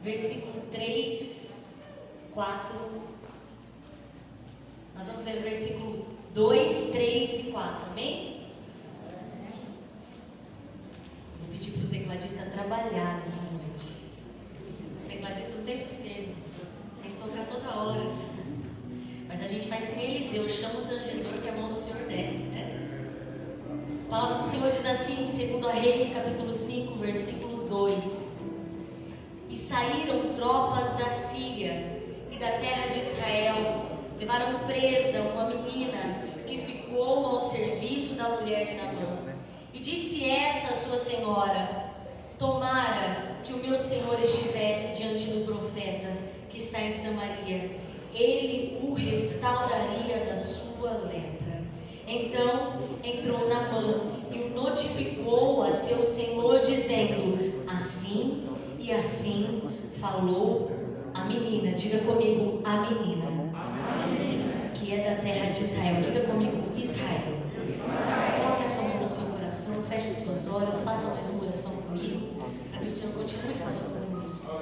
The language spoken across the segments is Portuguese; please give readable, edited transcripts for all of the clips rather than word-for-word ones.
versículo 3, 4. Nós vamos ler o versículo 2, 3 e 4, amém? Vou pedir para o tecladista trabalhar nessa noite. Os tecladistas não têm sossego, tem que tocar toda hora. Mas a gente faz que nem Eliseu, chama o tangedor que a mão do Senhor desce, né? A palavra do Senhor diz assim, em 2 Reis, capítulo 5, versículo 2: E saíram tropas da Síria e da terra de Israel, levaram presa uma menina que ficou ao serviço da mulher de Naamã. E disse essa a sua senhora: Tomara que o meu senhor estivesse diante do profeta que está em Samaria, ele o restauraria da sua lepra. Então entrou Naamã e o notificou a seu senhor, dizendo: Assim e assim falou a menina. Diga comigo, a menina, que é da terra de Israel. Diga comigo, Israel. Coloque a sua mão no seu coração, feche os seus olhos, faça mais uma oração comigo, para que o Senhor continue falando conosco.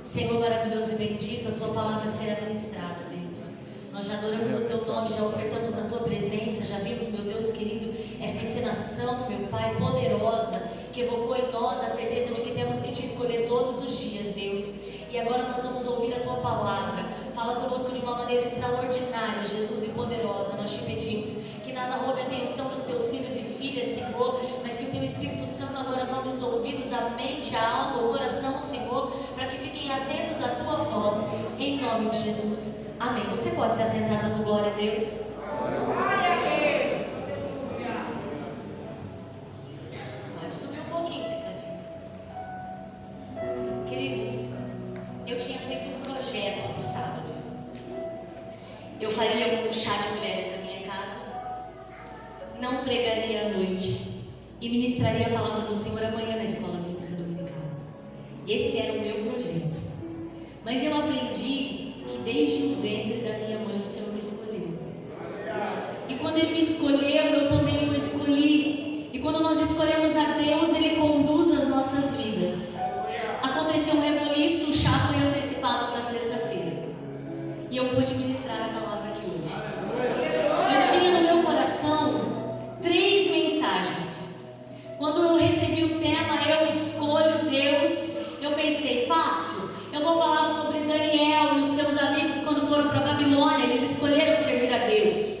Senhor maravilhoso e bendito, a tua palavra será ministrada, Deus. Nós já adoramos o teu nome, já ofertamos na tua presença, já vimos, meu Deus querido, essa encenação, meu Pai, poderosa, que evocou em nós a certeza de que temos que te escolher todos os dias, Deus. E agora nós vamos ouvir a tua palavra. Fala conosco de uma maneira extraordinária, Jesus, e poderosa. Nós te pedimos que nada roube a atenção dos teus filhos e filhas, Senhor, mas que o teu Espírito Santo agora tome os ouvidos, a mente, a alma, o coração, Senhor, para que fiquem atentos à tua voz, em nome de Jesus. Amém. Você pode se assentar dando glória a Deus? Pode subir um pouquinho, tecladista. Queridos, eu tinha feito um projeto no sábado. Eu faria um chá de mulheres na minha casa, não pregaria à noite e ministraria a palavra do Senhor amanhã na escola bíblica dominical. Esse era o meu projeto. Mas eu aprendi que desde o ventre da minha mãe o Senhor me escolheu. E quando Ele me escolheu, eu também o escolhi. E quando nós escolhemos a Deus, Ele conduz as nossas vidas. Aconteceu um reboliço, o chá foi antecipado para sexta-feira. E eu pude ministrar a palavra aqui hoje. Eu tinha no meu coração 3 mensagens. Quando eu recebi o tema, eu escolho Deus, eu pensei, fácil, eu vou falar sobre Daniel e os seus amigos quando foram para a Babilônia, eles escolheram servir a Deus.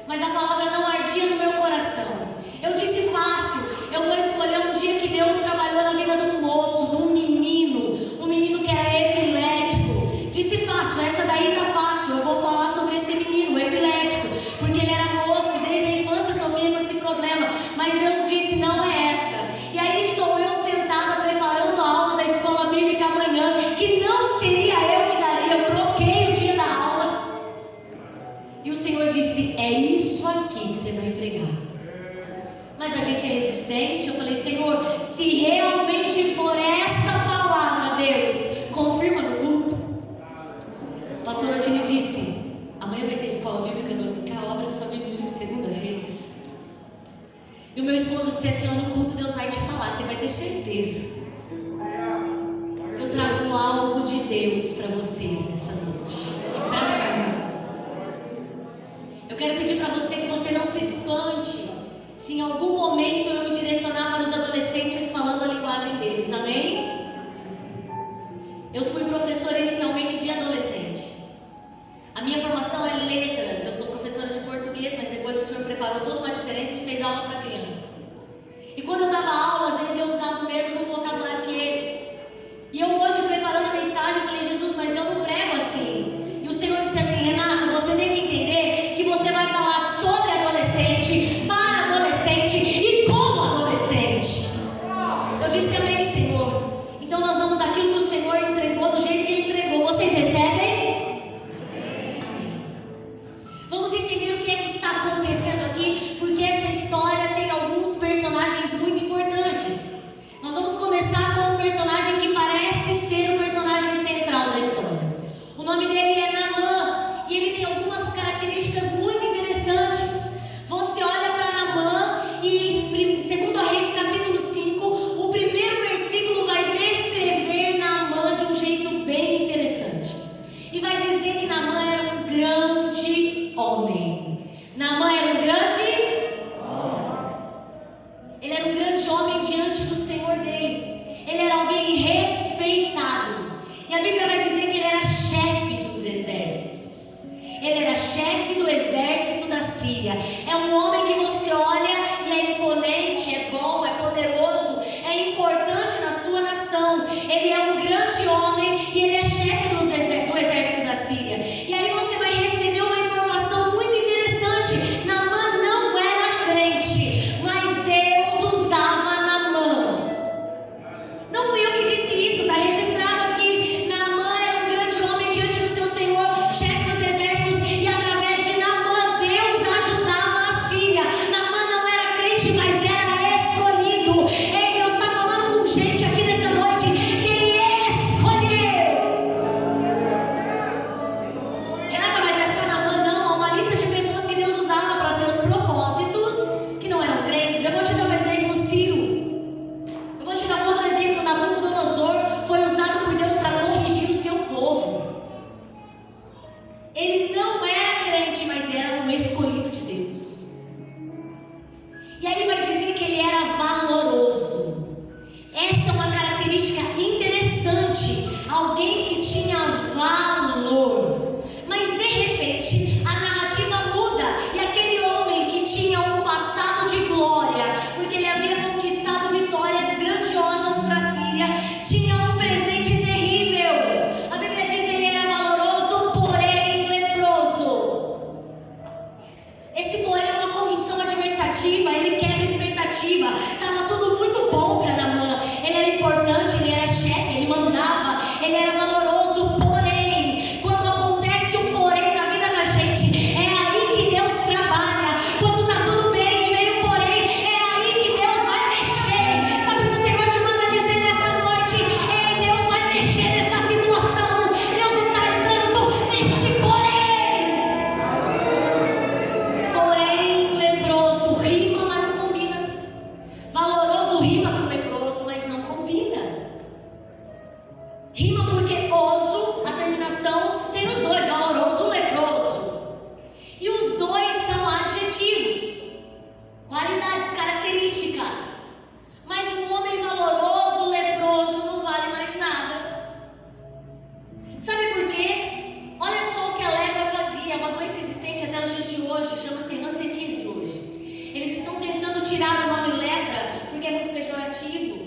Mas a palavra não ardia no meu coração. Eu disse fácil, eu vou escolher um dia que Deus trabalhou na vida de um moço, de um menino que era epilético. Disse fácil, essa daí tá fácil, eu vou falar sobre esse menino, epilético, porque ele era moço e desde a infância sofria com esse problema. Mas Deus disse, não é essa. E aí estou eu sentada preparando a aula da escola bíblica amanhã, que não seria eu que daria, eu troquei o dia da aula. E o Senhor disse, é isso aqui que você vai pregar. Mas a gente é resistente. Eu falei, Senhor, se realmente for esta palavra, Deus, confirma no culto. O pastor Otini disse, amanhã vai ter escola bíblica dominical, abre a sua Bíblia no 2 Reis. E o meu esposo disse assim, no culto Deus vai te falar, você vai ter certeza. Eu trago algo de Deus para vocês nessa noite. Eu quero pedir para você que você não se espante se em algum momento eu me direcionar para os adolescentes falando a linguagem deles, amém? Eu fui professora inicialmente de adolescente. A minha formação é letras, eu sou professora de português, mas depois o Senhor preparou toda uma diferença e me fez aula para criança. E quando eu dava aula, às vezes eu usava o mesmo vocabulário que eles. E eu hoje preparando a mensagem, eu falei, Jesus, mas eu não prego assim. E o Senhor disse assim, Renata, você tem que entender que você vai falar sobre adolescente, para adolescente e como adolescente. Ele era um grande homem diante do Senhor dele. Ele era alguém respeitado. E a Bíblia vai dizer que ele era chefe dos exércitos. Ele era chefe do exército da Síria. É um homem que você olha e é imponente, é bom, é poderoso, é importante na sua nação. Ele é um grande homem e ele é chefe do exército da Síria. E aí você vai receber uma informação muito interessante. Naamã não era crente, mas Deus usava Naamã. Não fui eu que disse isso, está registrado aqui. Naamã era um grande homem diante do seu Senhor, chefe dos exércitos, e através de Naamã Deus ajudava a Síria. Naamã não era crente, mas era escolhido. Ei, Deus está falando com gente aqui nessa noite que Ele escolheu. Renata, mas é só Naamã? Não, há uma lista de pessoas que Deus usava para seus propósitos que não eram crentes. Eu vou te dar um exemplo, Ciro. Eu vou te dar um outro exemplo. Nabucodonosor foi usado por Deus para corrigir o seu povo. Ele não era crente, mas ele era um escolhido de Deus. E aí vai dizer que ele era valoroso. Essa é uma característica interessante. Alguém que tinha valor. Mas de repente a narrativa muda. E aquele homem que tinha um passado de glória, porque ele havia conquistado vitórias grandiosas para a Síria, tinha um presente terrível. A Bíblia diz que ele era valoroso, porém leproso. Esse porém é uma conjunção adversativa, ele quebra expectativa. Estava tudo muito bom para Naamã. Ele era importante, ele era chefe, ele mandava, ele era valoroso, porém, quando acontece um porém na vida da gente, é aí que Deus trabalha. Quando está tudo bem e vem um porém, é aí que Deus vai mexer. Sabe o que o Senhor te manda dizer nessa noite? Ei, Deus vai mexer nessa situação. Deus está entrando neste porém. Porém, leproso rima, mas não combina. Valoroso rima com leproso, mas não combina. Rima porque oso, a terminação tem os dois, valoroso e leproso. E os dois são adjetivos, qualidades, características. Mas um homem valoroso, leproso, não vale mais nada. Sabe por quê? Olha só o que a lepra fazia, uma doença existente até os dias de hoje, chama-se hanseníase hoje. Eles estão tentando tirar o nome lepra porque é muito pejorativo.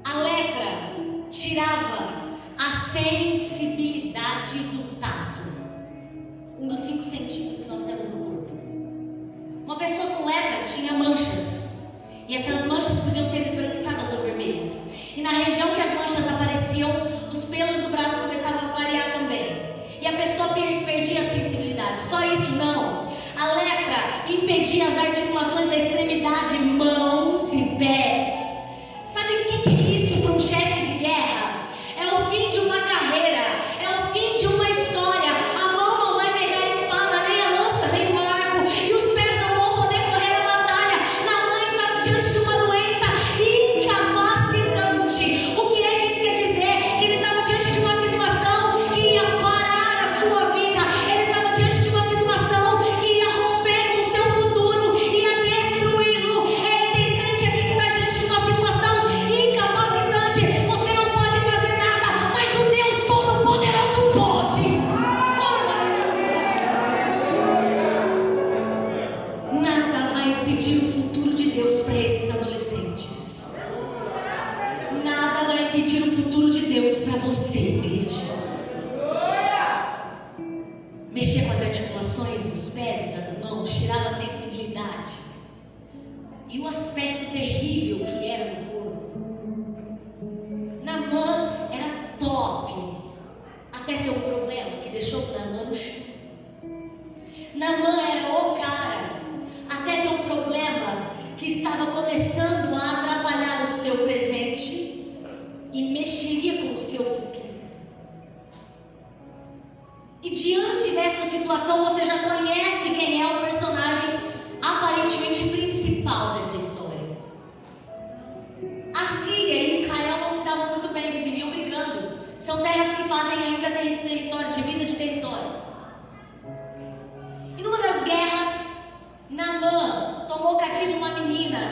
A lepra tirava a sensibilidade do tato, um dos 5 sentidos que nós temos no corpo. Uma pessoa com lepra tinha manchas, e essas manchas podiam ser esbranquiçadas ou vermelhas, e na região que as manchas apareciam, os pelos do braço começavam a clarear também, e a pessoa perdia a sensibilidade. Só isso não, a lepra impedia as articulações da extremidade, mãos e pés. Sabe o que é isso para um chefe de guerra? É o fim de uma carreira, é o fim de uma história. A mão não vai pegar a espada, nem a lança, nem o arco, e os pés não vão poder correr a batalha. Naamã estava diante de uma doença incapacitante. O que é que isso quer dizer? Que ele estava diante de uma situação que ia parar a sua vida. Ele estava diante de uma situação que ia romper com o seu futuro, ia destruí-lo. Ele tem crente aqui que está diante de uma situação incapacitante. Você não pode fazer nada, mas o Deus Todo-Poderoso pode. Nada vai impedir o futuro de Deus para esses adolescentes. Nada vai impedir o futuro de Deus para você, igreja. Mexer com as articulações dos pés e das mãos tirava a sensibilidade e o aspecto terrível que era no corpo. Naamã era top, até ter um problema que deixou Naamã no chão. Naamã era o cara, até ter um problema que estava começando a atrapalhar o seu presente e mexeria com o seu futuro. E diante dessa situação você já conhece quem é o personagem aparentemente principal dessa história. A Síria e Israel não se davam muito bem, eles viviam brigando. São terras que fazem ainda território, divisa de território. E numa das guerras, Naamã tomou cativo uma menina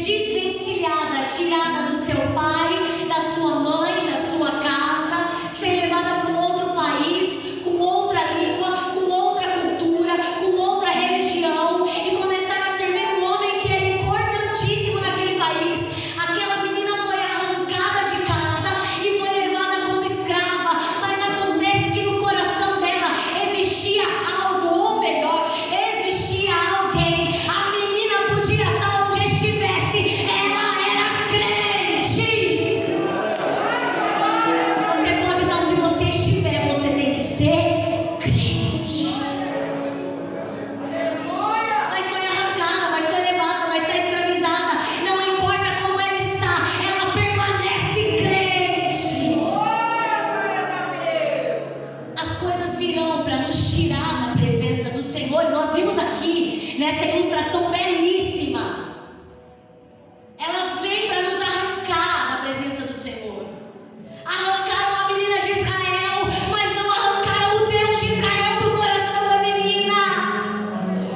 desvencilhada, tirada do seu pai, da sua mãe, da sua casa, ser levada para um outro país, com outra língua, com outra cultura, com outra religião, e começar a servir um homem que era importantíssimo naquele país. Aquela menina foi arrancada de casa e foi levada como escrava, mas acontece que no coração dela existia algo, ou melhor, existia alguém. A menina podia estar onde estivesse, ela era crente. Você pode estar onde você estiver, você tem que ser crente. Mas foi arrancada, mas foi levada, mas está escravizada. Não importa como ela está, ela permanece crente. As coisas virão para nos tirar da presença do Senhor. E nós vimos aqui nessa ilustração belíssima. Elas vêm para nos arrancar da presença do Senhor. Arrancaram a menina de Israel, mas não arrancaram o Deus de Israel do coração da menina.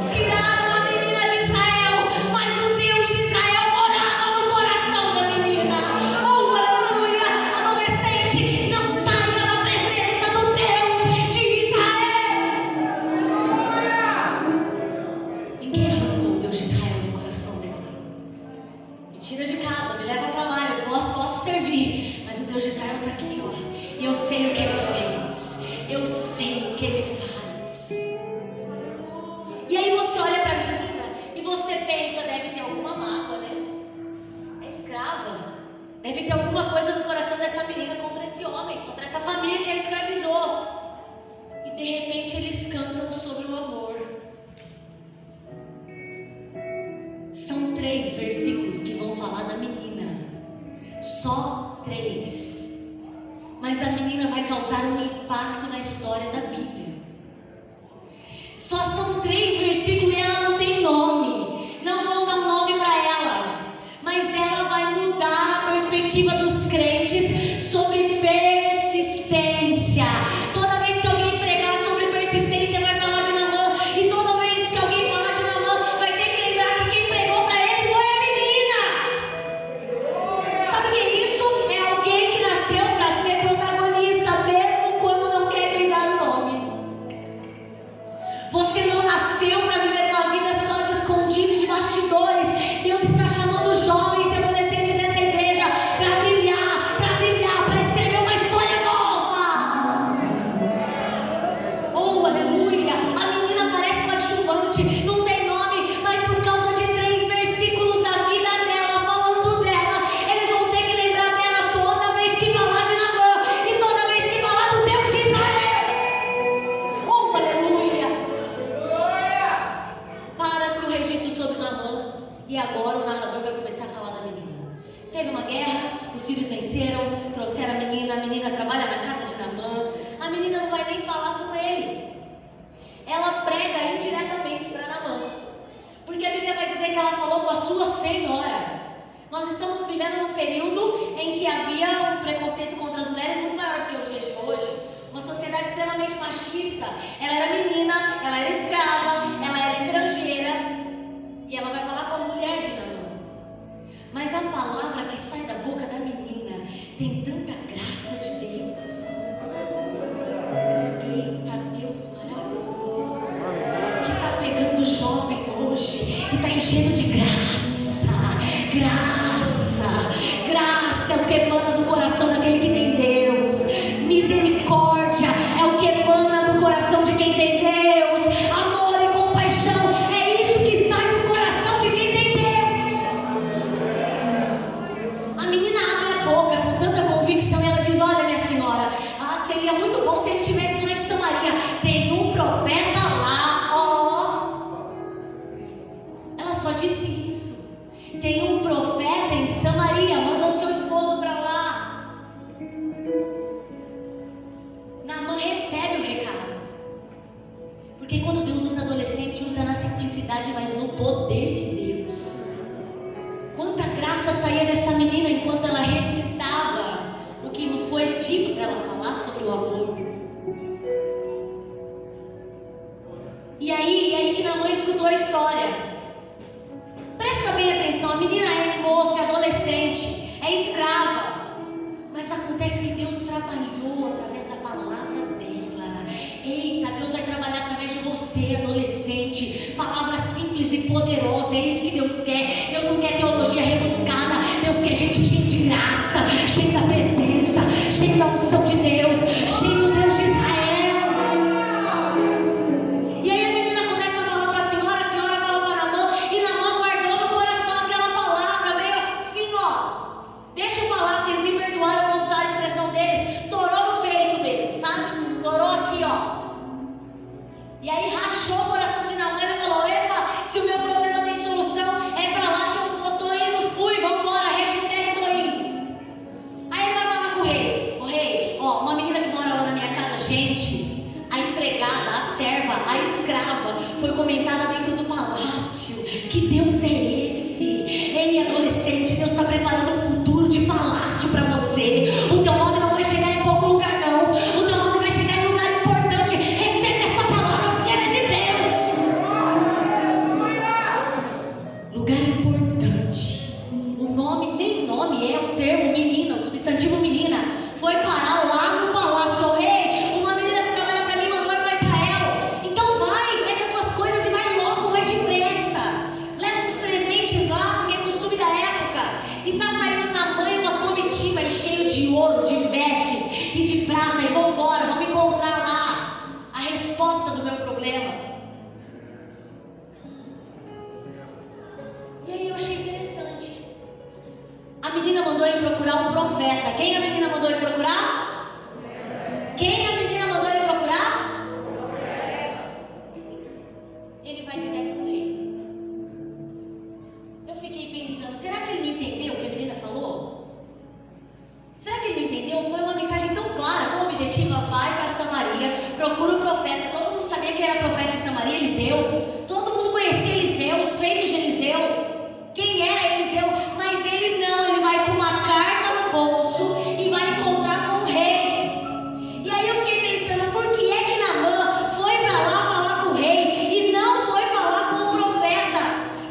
Tiraram a menina de Israel, mas o Deus de Israel morava no coração da menina. Oh, aleluia! Adolescente, não saia da presença do Deus de Israel. Ninguém arrancou o Deus de Israel do coração dela. Me tira de casa, me leva para lá, eu posso servir, mas o Deus de Israel está aqui, ó, e eu sei o que ele fez, eu sei o que ele faz. E aí você olha para a menina e você pensa, deve ter alguma mágoa, né? É escrava, deve ter alguma coisa no coração dessa menina contra esse homem, contra essa família que a escravizou. E de repente eles cantam sobre o amor. São 3 versículos que vão falar da menina, só 3, mas a menina vai causar um impacto na história da Bíblia. Só são 3 versículos e ela não tem nome, não vão dar um nome para ela, mas ela vai mudar a perspectiva dos crentes sobre persistência. Toda vez que alguém pregar sobre persistência vai falar de Naamã, e toda vez que alguém falar de Naamã vai ter que lembrar que quem pregou para ele foi a menina. Sabe o que é isso? É alguém que nasceu para ser protagonista, mesmo quando não quer lhe dar o nome. Você não nasceu para viver uma vida só de escondido de bastidores. Deus está chamando jovens e adolescentes dessa igreja para brilhar, para escrever uma história nova. Oh, aleluia! A menina parece coadjuvante, não tem nome, mas por causa de 3 versículos da vida dela, falando dela, eles vão ter que lembrar dela toda vez que falar de Naamã e toda vez que falar do Deus de Israel. Oh, aleluia! Para-se o registro sobre Naamã, e agora o narrador vai começar a falar da menina. Teve uma guerra, os sírios venceram, trouxeram a menina trabalha na casa de Naamã. A menina não vai nem falar com ele, ela prega indiretamente para Naamã, porque a Bíblia vai dizer que ela falou com a sua senhora. Nós estamos vivendo num período em que havia um preconceito contra as mulheres muito maior do que os dias de hoje. Uma sociedade extremamente machista. Ela era menina, ela era escrava, ela era estrangeira, e ela vai falar com a mulher de Naamã. Mas a palavra que sai da boca da menina tem tanta graça de Deus. Eita, Deus maravilhoso, que está pegando jovem hoje e está enchendo de graça. Graça é o que emana do coração daquele que tem Deus. Misericórdia é o que emana do coração de quem tem Deus. Amor e compaixão é isso que sai do coração de quem tem Deus. A menina abre a boca com tanta convicção e ela diz: olha, minha senhora, seria muito bom se ele estivesse lá em Samaria. Tem um profeta lá, ó. Ela só disse isso. Tem um profeta em Samaria, manda o seu esposo para lá. Naamã recebe o recado, porque quando Deus usa adolescente, usa na simplicidade, mas no poder de Deus. Quanta graça saía dessa menina enquanto ela recitava o que foi dito para ela falar sobre o amor. E aí que Naamã escutou a história. Presta bem atenção, a menina é é escrava. Mas acontece que Deus trabalhou através da palavra dela. Eita, Deus vai trabalhar através de você, adolescente. Palavra simples e poderosa, é isso que Deus quer. Deus não quer teologia rebuscada. Deus quer gente cheia de graça, cheia da presença, cheia da unção de Deus, cheia do Deus de Israel. E aí a menina começa a falar para a senhora falou para Naamã, e Naamã guardou no coração aquela palavra, veio assim, ó. Deixa eu falar, vocês me perdoaram, eu vou usar a expressão deles, torou no peito mesmo, sabe? Torou aqui, ó. E aí rachou o coração de Naamã, ele falou, epa, se o meu problema tem solução, é pra lá que eu vou, tô indo, fui, vambora, hashtag tô indo. Aí ele vai falar com o rei, ô rei, ó, uma menina que mora lá na minha casa, gente, a empregada, a serva, a escrava, foi comentada dentro do palácio. Que Deus é esse? Ei, adolescente, Deus está preparando um futuro de palácio para você. O teu nome não vai chegar em pouco lugar, não. O teu nome vai chegar em lugar importante. Recebe essa palavra, porque ela é de Deus. Lugar importante. O nome, nem o nome, é o termo menina, o substantivo menina, foi parar lá no palácio. Oh, ei, uma menina que trabalha para mim mandou ir para Israel. Então vai, pega tuas coisas e vai logo, vai depressa. Leva uns presentes lá, porque é costume da época. E tá saindo na mãe uma comitiva e cheio de ouro, de vestes e de prata. E vambora, vamos encontrar lá a resposta do meu problema. E aí eu achei interessante. A menina mandou ele procurar um profeta. Quem a menina mandou ele procurar? Quem a menina mandou ele procurar? Ele vai direto no rei. Eu fiquei pensando, será que ele não entendeu o que a menina falou? Será que ele não entendeu? Foi uma mensagem tão clara, tão objetiva. Vai para Samaria, procura o profeta. Todo mundo sabia que era profeta em Samaria, Eliseu. Todo mundo conhecia Eliseu, os feitos de Eliseu. Quem era Eliseu? Mas ele não, ele vai com uma carta no bolso e vai encontrar com o rei. E aí eu fiquei pensando, por que é que Naamã foi para lá falar com o rei e não foi falar com o profeta?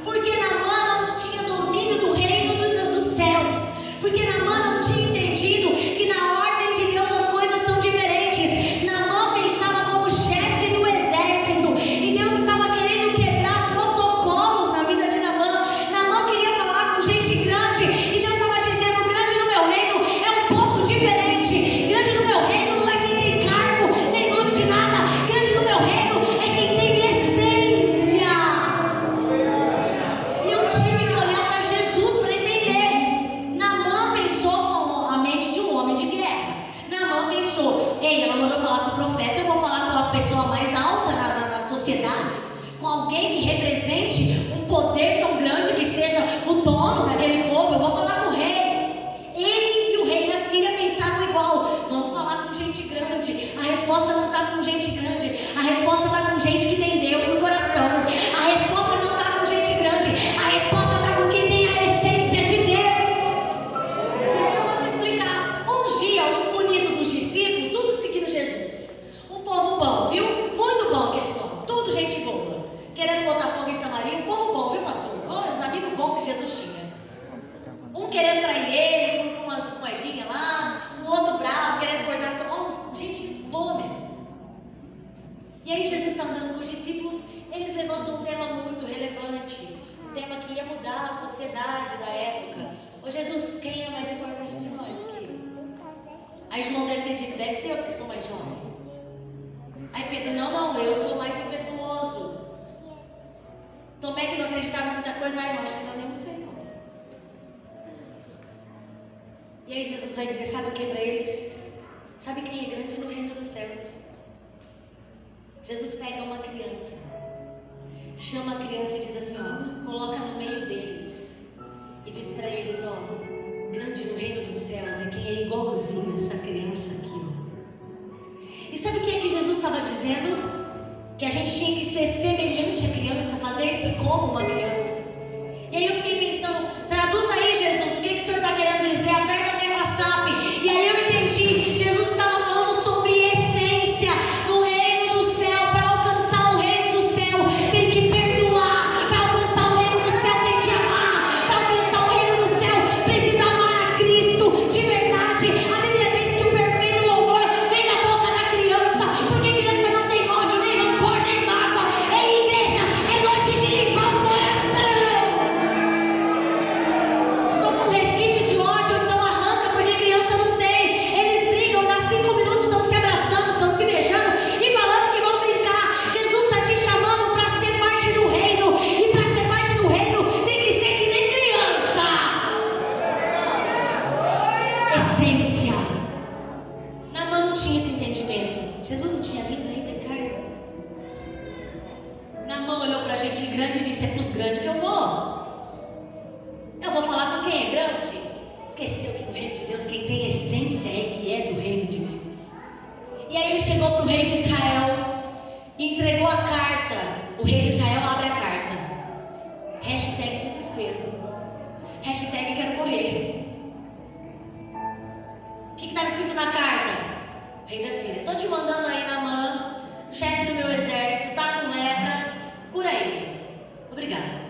Porque Naamã não tinha domínio do reino dos céus. Porque Naamã não tinha entendido que na ordem de Deus as coisas são diferentes. Naamã pensava como chefe do exército e Deus estava querendo quebrar protocolos na vida de Naamã. Naamã queria falar com gente grande e Deus estava dizendo, grande no meu reino é um pouco diferente. Grande no meu reino não é quem tem cargo, nem nome de nada. Grande no meu reino é quem tem essência. E eu tive que olhar para Jesus para entender. Naamã pensou com a mente de um homem de guerra. Naamã pensou, ei, ela mandou falar com o profeta, eu vou falar com a pessoa mais alta na sociedade, com alguém que represente um poder tão grande que seja o dono daquele povo. Eu vou falar com o rei. Ele e o rei da Síria pensaram igual, vamos falar com gente grande. A resposta não está com gente grande, a resposta está com gente que tem Deus no coração. A resposta não está com gente grande, a resposta está com quem tem a essência de Deus. E aí eu vou te explicar. Um dia os bonitos dos discípulos, tudo seguindo Jesus. Um povo bom, viu? Muito bom aqueles homens, tudo gente boa, querendo botar fogo em Samaria. Um povo bom, viu, pastor? Os amigos bons que Jesus tinha. Um querendo trair ele por umas moedinhas lá, o outro bravo, querendo cortar sua mão. Gente boa mesmo. E aí Jesus está andando com os discípulos, eles levantam um tema muito relevante, um tema que ia mudar a sociedade da época. Ô Jesus, quem é mais importante de nós aqui? Aí João deve ter dito, deve ser eu que sou mais jovem. Aí Pedro, não, eu sou mais impetuoso. Tomé, que não acreditava em muita coisa, eu acho que não é nenhum de vocês não. E aí Jesus vai dizer, sabe o que para eles? Sabe quem é grande no reino dos céus? Jesus pega uma criança, chama a criança e diz assim, ó, coloca no meio deles e diz para eles, ó, grande no reino dos céus é quem é igualzinho essa criança aqui, ó. E sabe o que é que Jesus estava dizendo? Que a gente tinha que ser semelhante à criança, fazer-se como uma criança. E aí eu fiquei pensando, traduz aí Jesus, o que o Senhor está querendo dizer? Aperta a tecla SAP. E aí eu entendi, Jesus estava falando sobre essência no reino do céu. Para alcançar o reino do céu tem que perdoar, para alcançar o reino do céu tem que amar, para alcançar o reino do céu precisa amar a Cristo. E aí ele chegou para o rei de Israel e entregou a carta. O rei de Israel abre a carta. Hashtag desespero. Hashtag quero morrer. O que estava escrito na carta? Rei da Síria: estou te mandando aí Naamã, chefe do meu exército, está com lepra, cura ele. Obrigada.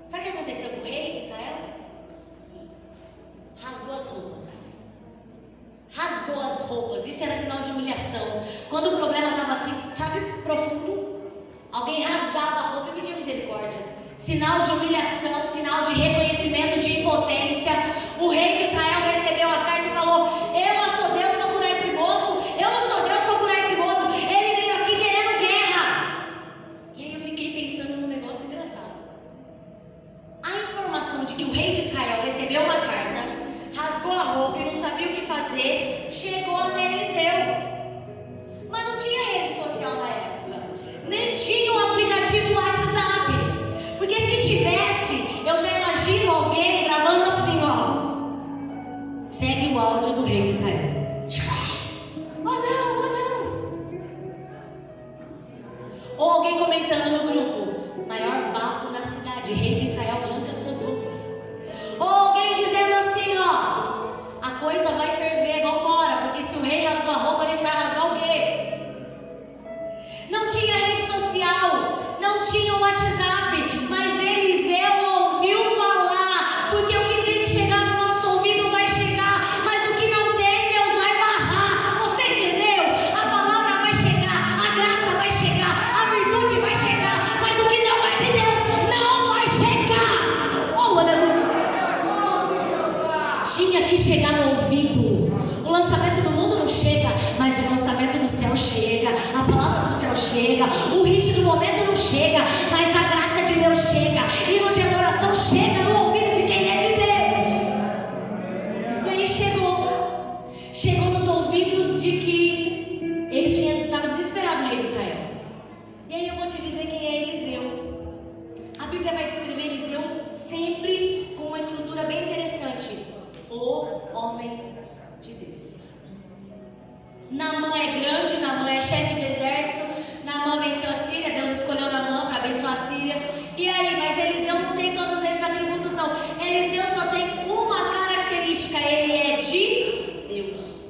Sabe o que aconteceu com o rei de Israel? Rasgou as roupas. Rasgou as roupas. Isso era sinal de humilhação. Quando o problema estava assim, sabe, profundo, alguém rasgava a roupa e pedia misericórdia. Sinal de humilhação, sinal de reconhecimento de impotência. O rei de Israel recebeu a carta e falou: eu não sou Deus para curar esse moço. Eu não sou Deus para curar esse moço. Ele veio aqui querendo guerra. E aí eu fiquei pensando num negócio engraçado. A informação de que o rei de Israel recebeu uma carta, rasgou a roupa e não sabia o que fazer, chegou até Eliseu. Mas não tinha rede social na época, nem tinha o aplicativo WhatsApp, porque se tivesse, eu já imagino alguém gravando assim, ó: segue o áudio do rei de Israel. Oh não, oh não. Ou alguém comentando no grupo: maior bafo na cidade, rei de Israel arranca suas roupas. Ou alguém dizendo assim, ó: a coisa vai ferver, vambora, porque se o rei rasgou a roupa, a gente vai rasgar o quê? Não tinha rede social, não tinha o WhatsApp, mas Eliseu ouviu falar, porque o que tem que chegar no nosso ouvido vai chegar, mas o que não tem, Deus vai barrar. Você entendeu? A palavra vai chegar, a graça vai chegar, a virtude vai chegar, mas o que não é de Deus não vai chegar. Oh, aleluia! Tinha que chegar no ouvido. O lançamento do mundo não chega, mas o lançamento do céu chega, a palavra do céu chega, o hit do momento não chega, mas a graça de Deus chega, e no de adoração chega no ouvido de quem é de Deus. E aí chegou nos ouvidos de que ele estava desesperado, o rei de Israel. E aí eu vou te dizer quem é Eliseu. A Bíblia vai descrever Eliseu sempre com uma estrutura bem interessante: o homem de Deus. Naamã é grande, Naamã é chefe de exército, Naamã venceu a Síria, Deus escolheu Naamã para abençoar a Síria. E aí, mas Eliseu não tem todos esses atributos não. Eliseu só tem uma característica: ele é de Deus.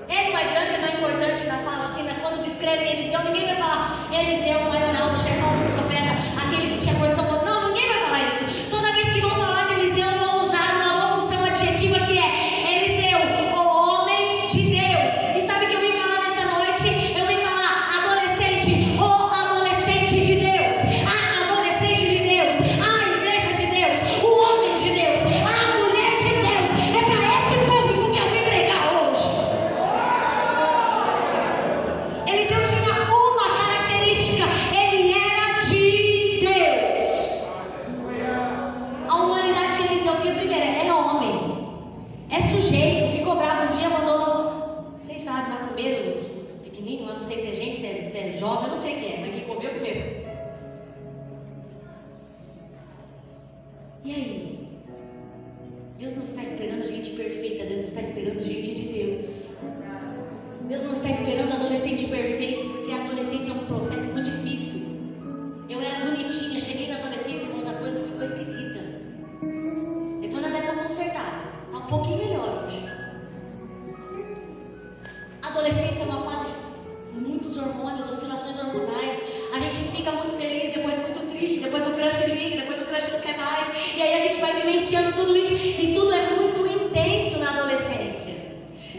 Ele não é grande, ele não é importante na fala assim, né? Quando descreve Eliseu, ninguém vai falar Eliseu, o maioral, o chefão dos profetas, aquele que tinha porção do... Não, ninguém vai falar isso. Toda vez que vão falar de Eliseu, vão usar uma locução adjetiva que é Eliseu, o homem de Deus. E sabe o que eu vim falar nessa noite? Eu vim falar adolescente, o adolescente de Deus, a adolescente de Deus, a igreja de Deus, o homem de Deus, a mulher de Deus. É para esse público que eu vim pregar hoje. Eliseu tinha uma característica: ele era de Deus. A humanidade de Eliseu vinha primeiro, era homem, é sujeito, ficou bravo um dia, mandou, vocês sabem, lá comer os pequenininhos, lá não sei se é gente, se é jovem, eu não sei quem é, mas quem comeu primeiro. E aí? Deus não está esperando gente perfeita, Deus está esperando gente de Deus. Deus não está esperando adolescente perfeito, porque a adolescência é um processo muito difícil. Eu era bonitinha, cheguei na adolescência, irmãos, a coisa ficou esquisita. Depois nós demos uma consertada, está um pouquinho melhor hoje. A adolescência é uma fase de muitos hormônios, oscilações hormonais. A gente fica muito feliz, depois muito triste, depois o crush liga, depois o crush não quer mais. E aí a gente vai vivenciando tudo isso, e tudo é muito intenso na adolescência.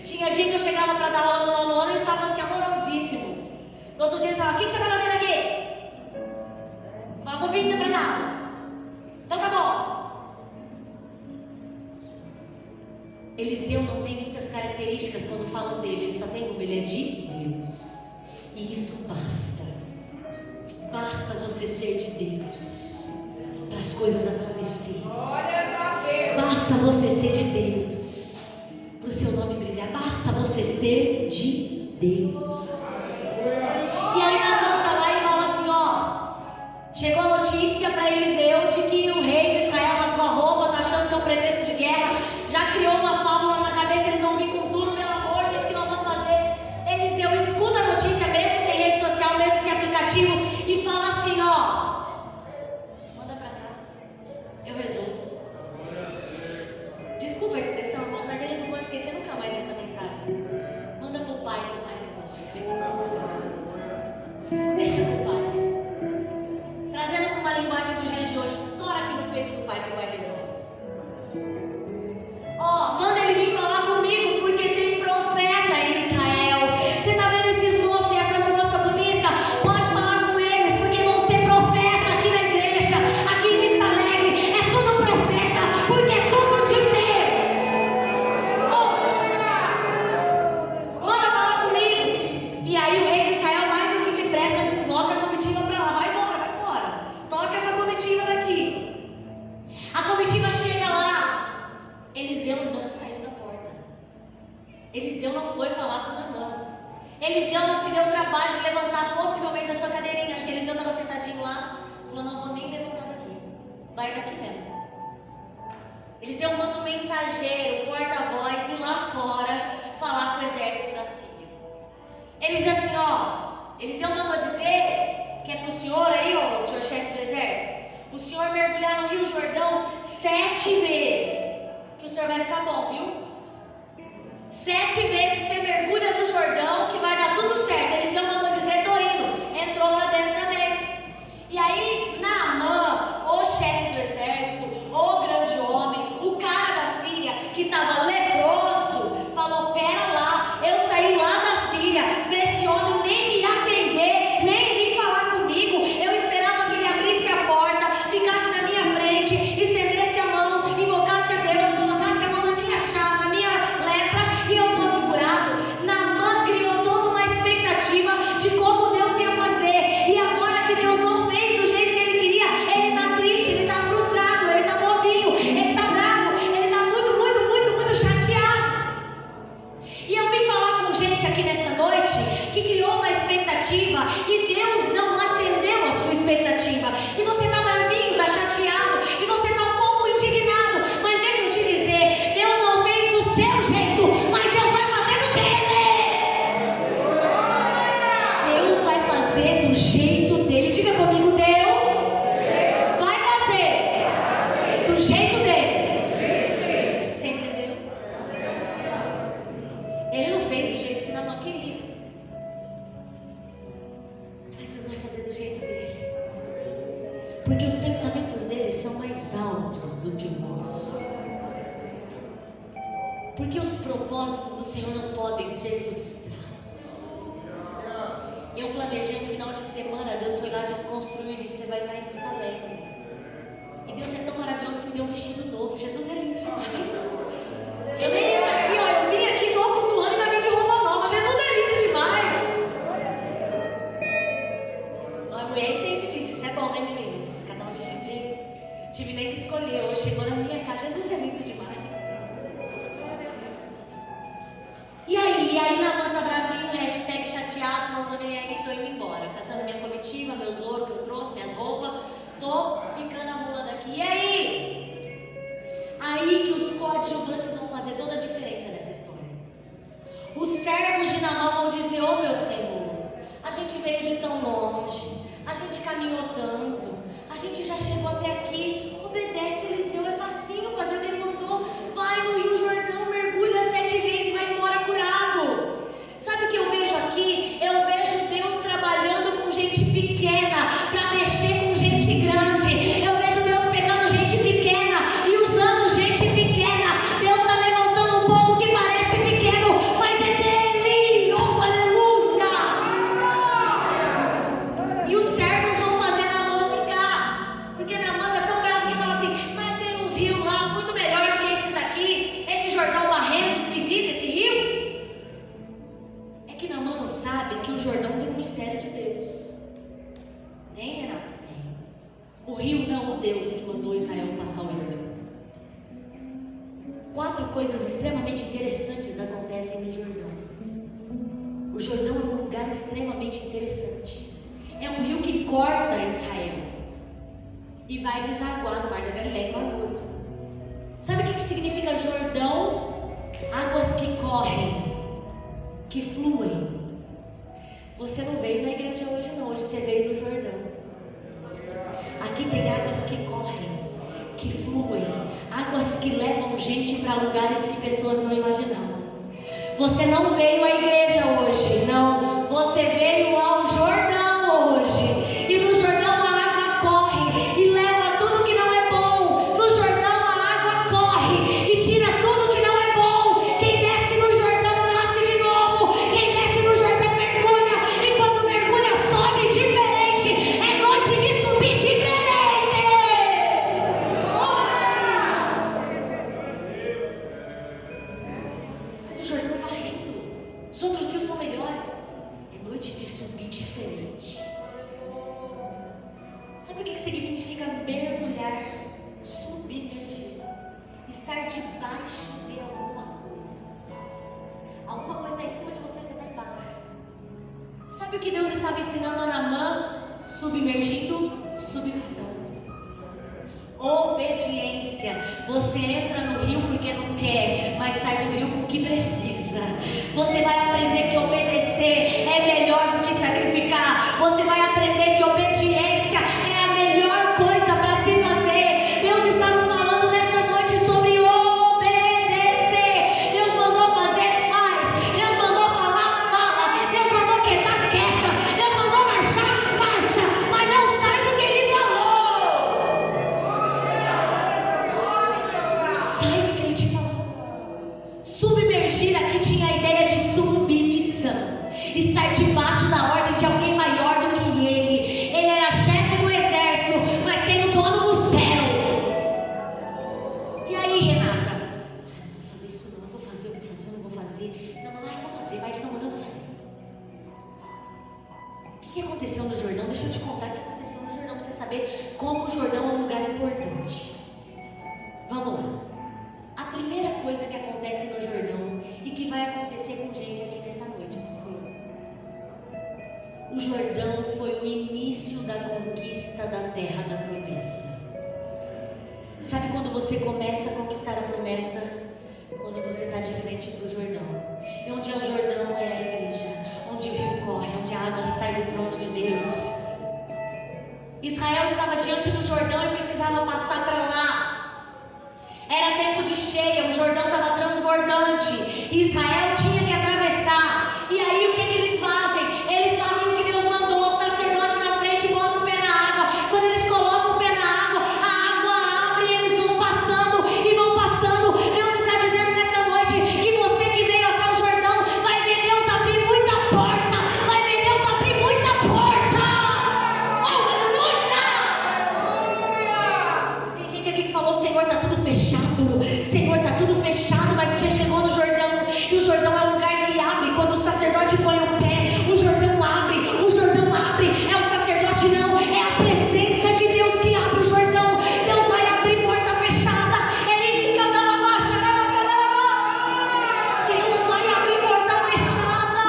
Tinha dia que eu chegava para dar aula no nono ano e estavam assim, amorosíssimos. No outro dia eles falavam: o que você está fazendo aqui? Eu falava: estou vindo para dar aula. Então tá bom. Eliseu não tem muitas características quando falam dele, ele só tem uma: ele é de Deus. E isso basta. Basta você ser de Deus para as coisas acontecerem. Basta você ser de Deus para o seu nome brilhar. Basta você ser de Deus. E aí Naamã está lá e fala assim, ó: chegou a notícia para Eliseu de que o rei de Israel rasgou a roupa, está achando que é um pretexto de guerra, já criou uma fábula na cabeça larga aqui mesmo. Eliseu manda um mensageiro, um porta-voz, ir lá fora falar com o exército da Síria. Ele diz assim, ó, Eliseu mandou dizer que é pro senhor aí, ó, o senhor chefe do exército, o senhor mergulhar no Rio Jordão 7 vezes, que o senhor vai ficar bom, viu? 7 vezes você mergulha no Jordão, que vai dar tudo certo. Eliseu mandou dizer, tô indo. Entrou lá dentro também. E aí, Naamã, o chefe do exército, o grande homem, o cara da Síria, que estava leproso, falou, pera lá, eu saí lá da Síria, para esse homem nem me atender, nem vir falar comigo. Eu esperava que ele abrisse a porta, ficasse na minha frente, estendesse a mão, invocasse a Deus, colocasse a mão na minha chave, na minha lepra, e eu fosse curado. Naamã criou toda uma expectativa de como Deus ia fazer, e agora que Deus não fez do jeito que ele queria, ele está triste, ele está frustrado, ele está bobinho, ele está bravo, ele está muito chateado. E eu vim falar com gente aqui nessa noite que criou uma expectativa e Deus não atendeu a sua expectativa, e você está bravinho, está chateado, e você está um pouco indignado, mas deixa eu te dizer, Deus não fez do seu jeito, mas Deus vai fazer do dele. Deus vai fazer do jeito dele. Diga comigo, Deus vai fazer do jeito dele. Você entendeu? Ele não fez do jeito que Naamã queria, mas Deus vai fazer do jeito dele, porque os pensamentos dele são mais altos do que o nosso, porque os propósitos do Senhor não podem ser frustrados. Eu planejei um final de semana, Deus foi lá desconstruir e disse, você vai estar em Vista Alegre. E Deus é tão maravilhoso que me deu um vestido novo. Jesus é lindo demais. Eu nem ia daqui, ó, eu vim aqui, tô cultuando e ainda vim de roupa nova. Jesus é lindo demais. A mulher entende disso, isso é bom, né, meninas? Cada um vestidinho. Tive nem que escolher, hoje chegou na minha casa, Jesus é lindo demais. E aí Naamã tá bravinho, hashtag chateado, não tô nem aí, tô indo embora. Catando minha comitiva, meus ouro que eu trouxe, minhas roupas, tô picando a mula daqui. E aí? Aí que os coadjuvantes vão fazer toda a diferença nessa história. Os servos de Naamã vão dizer, ô meu Senhor, a gente veio de tão longe, a gente caminhou tanto, a gente já chegou até aqui, obedece Eliseu, é facinho fazer o que ele mandou, vai no Rio Jordão, mergulha 7 vezes e vai embora curado. Sabe o que eu vejo aqui? Eu vejo Deus trabalhando com gente pequena para mexer com gente grande. Eu vejo Deus pegando gente pequena e usando gente pequena. Deus está levantando um povo que parece pequeno, mas é dele. Oh, aleluia! E os servos vão fazer Naamã ficar, porque Naamã está tão bravo que fala assim, mas tem uns rios lá muito melhor do que esses daqui, esse Jordão barrento, esquisito, esse rio. É que Naamã não sabe que o Jordão tem um mistério de Deus. Tem, Renato? Tem. O rio não, o Deus que mandou Israel passar o Jordão. 4 coisas extremamente interessantes acontecem no Jordão. O Jordão é um lugar extremamente interessante. É um rio que corta Israel e vai desaguar no Mar da Galileia e no Mar Morto. Sabe o que significa Jordão? Águas que correm, que fluem. Você não veio na igreja hoje não, hoje você veio no Jordão. Aqui tem águas que correm, que fluem, águas que levam gente para lugares que pessoas não imaginavam. Você não veio à igreja hoje, não, você veio ao Jordão hoje, e no Jordão a água corre e leva tudo que não é bom. No Jordão a água corre e tira tudo que não é bom. Quem desce no Jordão nasce de novo, quem desce no Jordão mergulha, e quando mergulha sobe diferente. É noite de subir diferente. Mas o Jordão é barrento, os outros rios são melhores. É noite de subir diferente. Sabe o que significa mergulhar? Submergir. Estar debaixo de alguma coisa. Alguma coisa está em cima de você, você está embaixo. Sabe o que Deus estava ensinando a Naamã? Submergindo, submissão. Obediência. Você entra no rio porque não quer, mas sai do rio porque precisa. Você vai aprender que obedecer é melhor do que sacrificar. Você vai aprender que obediência é a melhor coisa para se fazer. Deus está nos falando nessa noite sobre obedecer. Deus mandou fazer, faz. Deus mandou falar, fala. Deus mandou quietar, quieta. Deus mandou marchar, marcha. Mas não sai do que Ele falou. Sai do que Ele te falou. Submergir aqui tinha a ideia de submissão. Estar debaixo da ordem de alguém maior do que ele. Ele era chefe do exército, mas tem o dono do céu. E aí, Renata? Não vou fazer isso não, vou fazer, não vou fazer. Não, vou fazer, vai, senão eu não vou fazer. O que aconteceu no Jordão? Deixa eu te contar o que aconteceu no Jordão, pra você saber como o Jordão é um lugar importante. Vamos lá. A primeira coisa que acontece no Jordão e que vai acontecer com gente aqui nessa noite, pastor. O Jordão foi o início da conquista da terra da promessa. Sabe quando você começa a conquistar a promessa? Quando você está de frente para o Jordão. E onde é o Jordão é a igreja. Onde o rio corre, onde a água sai do trono de Deus. Israel estava diante do Jordão e precisava passar para lá. Era tempo de cheia, o Jordão estava transbordante. Israel tinha que atravessar. E aí o que eles fazem? Eles fazem o que Deus mandou. O sacerdote na frente bota o pé na água. Quando eles colocam o pé na água, a água abre e eles vão passando e vão passando. Deus está dizendo nessa noite que você que veio até o Jordão vai ver Deus abrir muita porta. Vai ver Deus abrir muita porta. Aleluia! Tem gente aqui que falou: Senhor, está tudo fechado. Senhor, está tudo fechado, mas você chegou no Jordão. E o Jordão é um lugar que abre. Quando o sacerdote põe o pé, o Jordão abre. O Jordão abre. É o sacerdote não, é a presença de Deus que abre o Jordão. Deus vai abrir porta fechada. Ele fica na baixa, Deus vai abrir porta fechada.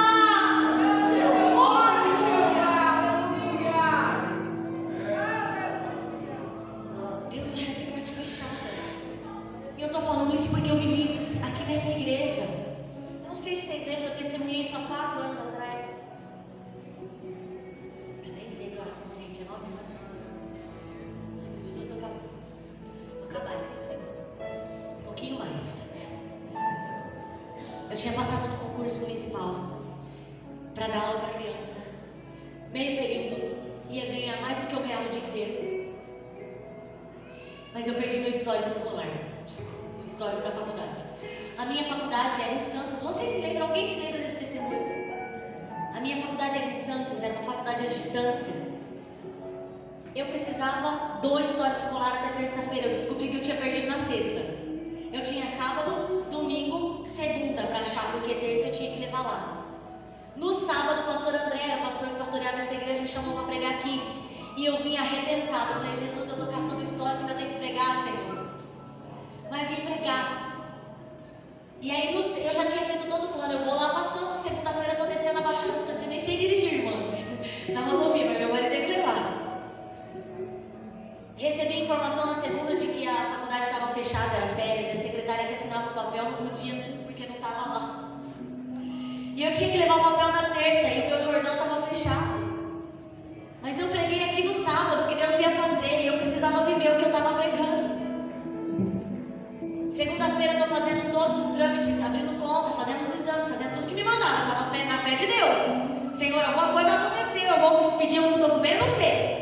Deus vai abrir porta fechada. E eu estou falando isso porque eu vivi isso aqui nessa igreja. Eu não sei se vocês lembram, eu testemunhei isso há 4 anos atrás. Eu nem sei que horas são, gente, é 9 anos. Deus, eu vou acabar em 5 segundos. Um pouquinho mais. Eu tinha passado no concurso municipal para dar aula para criança. Meio período. Ia ganhar mais do que eu ganhava o dia inteiro. Mas eu perdi meu histórico escolar. Histórico da faculdade. A minha faculdade era em Santos. Vocês se lembram? Alguém se lembra desse testemunho? A minha faculdade era em Santos, era uma faculdade à distância. Eu precisava do histórico escolar até terça-feira. Eu descobri que eu tinha perdido na sexta. Eu tinha sábado, domingo, segunda para achar, porque terça eu tinha que levar lá. No sábado, o pastor André, era o pastor que pastoreava essa igreja, me chamou para pregar aqui. E eu vim arrebentado. Eu falei: Jesus, eu estou caçando histórico, ainda tenho que pregar, Senhor. Mas vim pregar. E aí eu já tinha feito todo o plano. Eu vou lá para Santos, segunda-feira eu estou descendo a Baixada Santa. Eu nem sei dirigir, irmãos, na rodovia, mas meu marido tem que levar. Recebi informação na segunda de que a faculdade estava fechada, era férias, e a secretária que assinava o papel não podia, porque não estava lá. E eu tinha que levar o papel na terça, e o meu Jordão estava fechado. Mas eu preguei aqui no sábado, que Deus ia fazer, e eu precisava viver o que eu estava pregando. Segunda-feira eu estou fazendo todos os trâmites, abrindo conta, fazendo os exames, fazendo tudo que me mandaram. Eu estava na fé de Deus. Senhor, alguma coisa vai acontecer, eu vou pedir outro documento, não sei.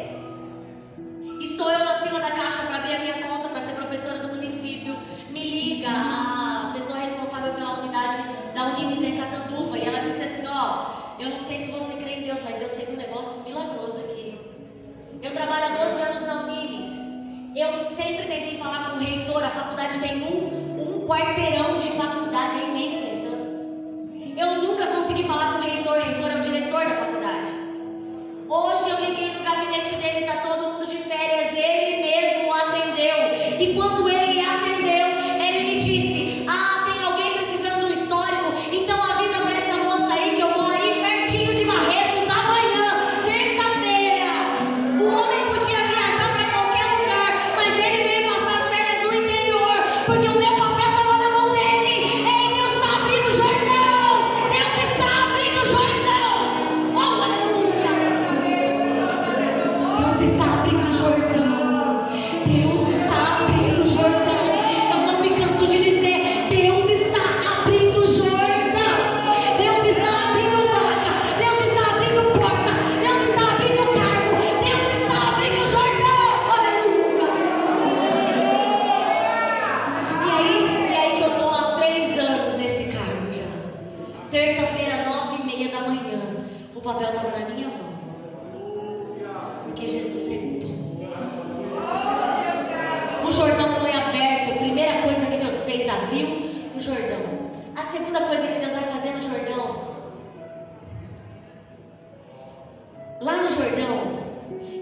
Estou eu na fila da caixa para abrir a minha conta, para ser professora do município. Me liga a pessoa responsável pela unidade da Unimes em Catanduva, e ela disse assim: ó, eu não sei se você crê em Deus, mas Deus fez um negócio milagroso aqui. Eu trabalho há 12 anos na Unimes. Eu sempre tentei falar com o reitor. A faculdade tem um quarteirão de faculdade, é imensa em Santos. Eu nunca consegui falar com o reitor. O reitor é o diretor da faculdade. Hoje eu liguei no gabinete dele, está todo mundo de férias. Ele mesmo atendeu. E quando ele atendeu, ele me disse: ah, tem alguém precisando do histórico? Então avisa para essa moça aí que eu vou aí pertinho de Barretos amanhã, terça-feira. O homem podia viajar para qualquer lugar, mas ele veio está abrindo o Jordão. Deus está abrindo o Jordão. Eu não me canso de dizer, Deus está abrindo o Jordão. Deus está abrindo vaga. Deus está abrindo porta. Deus está abrindo cargo. Deus está abrindo o Jordão. Aleluia. E aí que eu estou há 3 anos nesse cargo já. Terça-feira, 9h30 da manhã, o papel estava na minha mão. Porque Jesus é bom. O Jordão foi aberto. A primeira coisa que Deus fez, abriu o Jordão. A segunda coisa que Deus vai fazer no Jordão, lá no Jordão,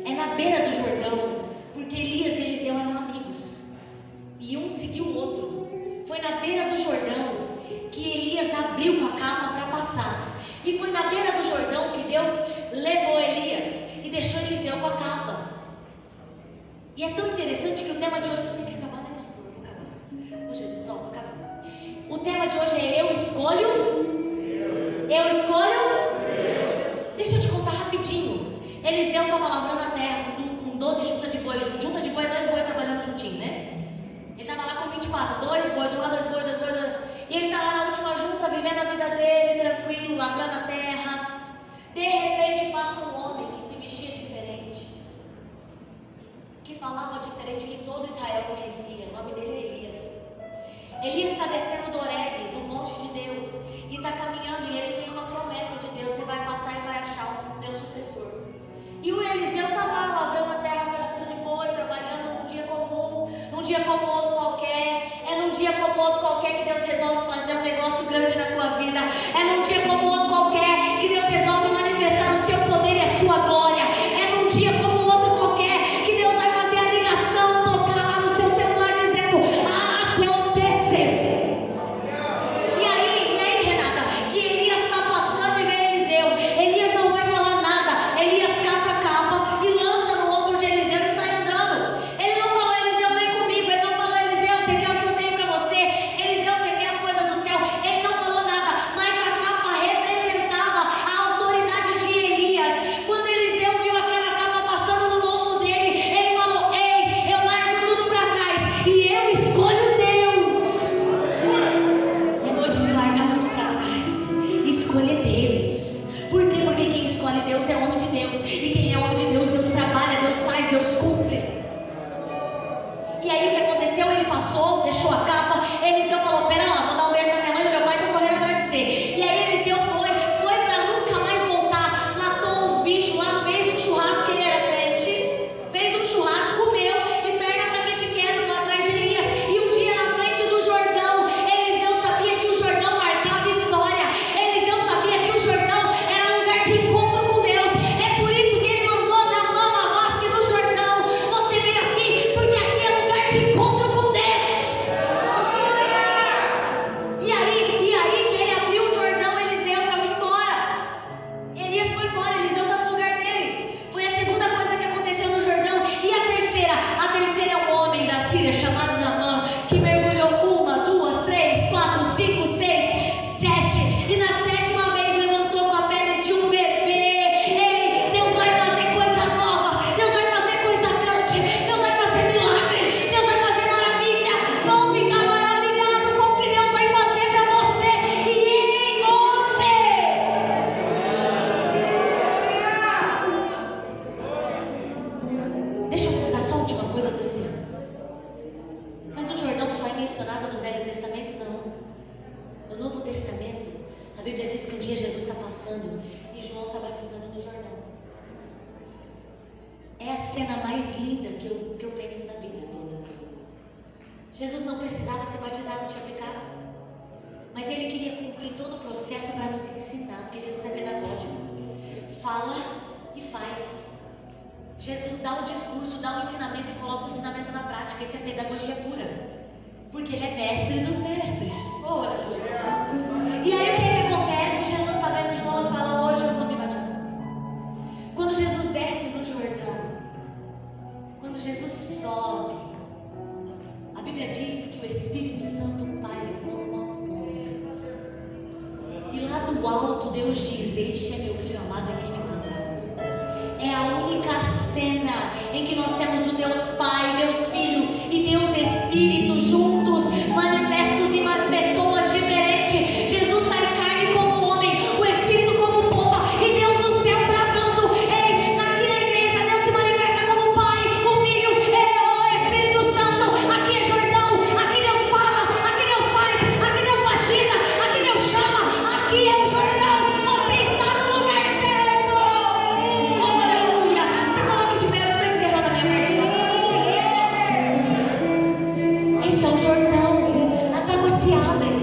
é na beira do Jordão, porque Elias e Eliseu eram amigos, e um seguiu o outro. Foi na beira do Jordão que Elias abriu com a capa para passar. E foi na beira do Jordão que Deus levou Elias e deixou Eliseu com a capa. E é tão interessante que o tema de hoje... Tem que acabar, né, pastor? Vou acabar. Oh, Jesus, ó, tô acabando. O tema de hoje é Eu Escolho. Eu escolho. Deixa eu te contar rapidinho. Eliseu estava lavrando a terra com 12 juntas de boi. Junta de boi é 2 boi trabalhando juntinho, né? Ele estava lá com 24, 2 boi de um lado, 2 boi, 2 boi, 2. E ele está lá na última junta, vivendo a vida dele, tranquilo, lavrando a terra. De repente passa um homem que se vestia diferente, que falava diferente, que todo Israel conhecia. O nome dele é Elias. Elias está descendo do Horebe, do monte de Deus, e está caminhando, e ele tem uma promessa de Deus: você vai passar e vai achar o teu sucessor. E o Eliseu está lá, lavrando a terra com a junta de boi, trabalhando num dia comum, num dia como outro qualquer. É num dia como outro qualquer que Deus resolve fazer um negócio grande na tua vida. É num dia como outro qualquer que Deus resolve manifestar o seu poder e a sua glória. É num dia como outro qualquer que Deus vai fazer a ligação, tocar lá no seu celular dizendo: aconteceu. E aí, Renata, que Elias está passando e vê Eliseu. Elias não vai falar nada. Elias cata a capa e lança no ombro de Eliseu e sai andando. Ele não falou: Eliseu, vem comigo. Ele não falou: Eliseu, você quer o que eu tenho para você? Eliseu, você quer as coisas do céu? Ele não falou nada, mas a capa representava a autoridade de Elias. Quando Eliseu viu aquela capa passando no ombro dele, ele falou: ei, eu largo tudo para trás e eu escolho Deus. É noite de largar tudo para trás, escolher Deus. Por quê? Porque quem escolhe Deus é homem de Deus, e quem é homem de Deus, Deus trabalha, Deus faz, Deus cumpre. E aí o que aconteceu? Ele passou, deixou a capa. Eliseu falou: pera lá, vou dar um beijo na minha mãe e no meu pai, tô correndo atrás de você. E aí Eliseu foi para nunca mais voltar. Matou os bichos lá, fez um churrasco, que ele era crente, fez um churrasco, comeu, e perna pra quem te quero, tô atrás de Elias. E um dia na frente do Jordão, Eliseu sabia que o Jordão marcava história. Eliseu sabia que o Jordão era lugar de encontro com Deus. É por isso que ele mandou na mão lavasse no Jordão. Você veio aqui porque aqui é lugar de encontro com Deus. E aí que ele abriu o Jordão, Eliseu, para vir embora. Elias foi embora, Eliseu está no lugar dele. Foi a segunda coisa que aconteceu no Jordão. E a terceira? A terceira é um homem da Síria chamado Naamã, que mergulhou 1, 2, 3, 4, 5, 6, 7. E na 7ª vez levantou com a pele de um bebê. Ei, Deus vai fazer coisa nova. Deus vai fazer coisa grande. Deus vai fazer milagre. Deus vai fazer maravilha. Vão ficar maravilhados com o que Deus vai fazer para você e em você. Deixa eu contar só a última coisa, eu estou encerrando. Mas o Jordão só é mencionado no Velho Testamento? Não. No Novo Testamento, a Bíblia diz que um dia Jesus está passando e João está batizando no Jordão. É a cena mais linda que eu penso na Bíblia toda. Jesus não precisava se batizar, não tinha pecado. Mas ele queria cumprir todo o processo para nos ensinar, porque Jesus é pedagógico. Fala e faz. Jesus dá um discurso, dá um ensinamento e coloca o ensinamento na prática. Isso é pedagogia pura, porque ele é mestre dos mestres. Oh, aleluia. E aí o que é que acontece? Jesus está vendo João e fala: hoje eu vou me batizar. Quando Jesus desce no Jordão, quando Jesus sobe, a Bíblia diz que o Espírito Santo paira como uma pomba. E lá do alto Deus diz: este é meu filho amado, a quem me comprazo. é a única cena em que nós temos o Deus Pai, Deus Filho e Deus Espírito juntos, manifestos em pessoas diferentes. Jesus está em carne como homem, o Espírito como pomba, e Deus no céu bradando. Ei, aqui na igreja Deus se manifesta como Pai, o Filho, Ele é o Espírito Santo. Aqui é Jordão, aqui Deus fala, aqui Deus faz, aqui Deus batiza, aqui Deus chama, aqui é o Jordão. Você está no lugar certo. Oh, aleluia. Se coloque de pé, eu estou encerrando a minha participação. Esse é o Jordão. As águas se abrem,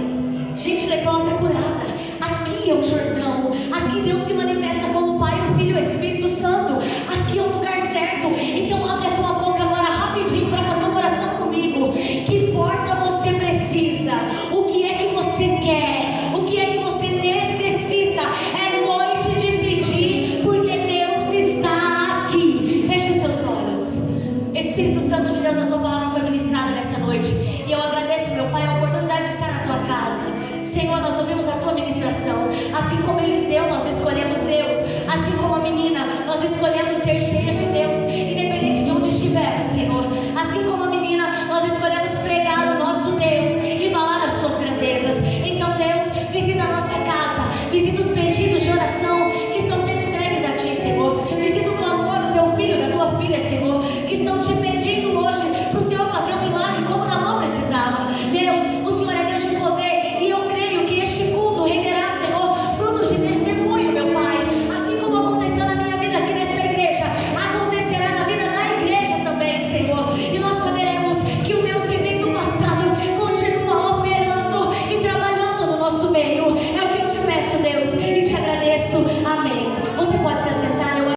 gente leprosa é curada. Aqui é o Jordão. Aqui Deus se manifesta como Pai, o Filho e o Espírito Santo. Aqui é o lugar certo. Então abre a tua boca agora rapidinho para fazer uma oração comigo. Que porta você precisa? O que é que você quer? O que é que você necessita? É noite de pedir, porque Deus está aqui. Feche os seus olhos. Espírito Santo de Deus, a tua palavra foi ministrada nessa noite, e eu agradeço